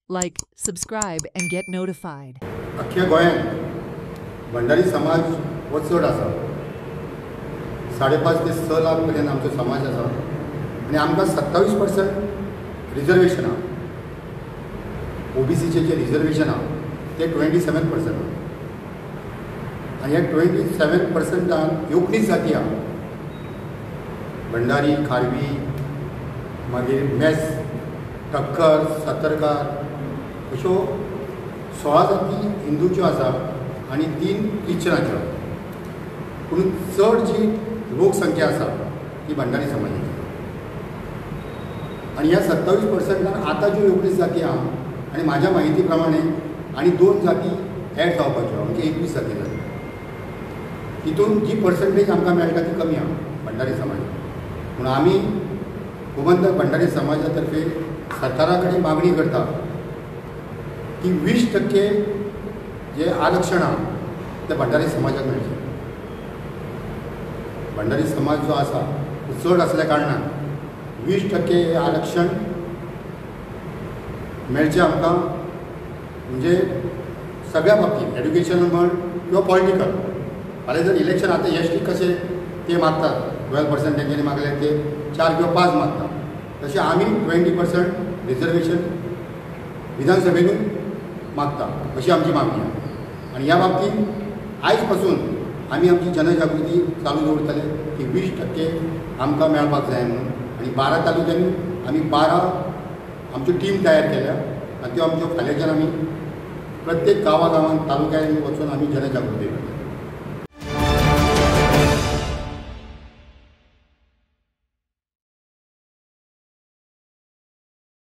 Like, subscribe, and get notified. अख्ख्या गोंयांत भंडारी समाज हो चड आसा. 5.5 ते 6 लाख पर्यंत आमचो समाज आसा आनी आमकां 27% रिजर्वेशन आहा. OBCचे जे रिजर्वेशन आहा ते 27% आहा आनी ह्या 27%आन एकुणीस जाती आहा. भंडारी, खारवी, मागीर मेस, टक्कर, सतरकार अश्यो 16 जाती हिंदूच्यो आसा आनी 3 क्रिश्चनाच्यो. पूण चड जी लोकसंख्या आसा ती भंडारी समाजाची आनी ह्या 27%आन आतां ज्यो 19 जाती आहा आनी म्हाज्या माहिती प्रमाणे आनी 2 जाती एड जावपाच्यो म्हणजे 21 जाती जाता. तितून जी पर्संटेज आमकां मेळटा ती कमी आहा भंडारी समाजाक. पूण आमी गोमंतक भंडारी समाजा तर्फे सरकारा कडेन मागणी करता की 20% जे आरक्षण आहा ते भंडारी समाजाक मेळचें. भंडारी समाज जो आसा तो चड आसल्या कारणान 20% आरक्षण मेळचें आमकां. म्हणजे सगळ्या बाबतींत एड्युकेशन म्हण किंवा पॉलिटिकल. फाल्यां जर इलेक्शन आतां एस टी कशें ते मागतात 12% तेंच्यांनी मागले ते 4 किंवा 5 मागतात तशें आमी 20% रिजर्वेशन विधानसभेतून मागता अशी आमची मागणी आहा. आनी ह्या बाबतींत आयज पासून आमी आमची जनजागृती चालू दवरतले की 20% आमकां मेळपाक जाय म्हणून. आनी 12 तालुक्यांनी आमी 12 आमच्यो टीम तयार केल्या आनी त्यो आमच्यो फाल्यांच्यान आमी प्रत्येक गांवांत तालुक्यांनी वचून आमी जनजागृती करता.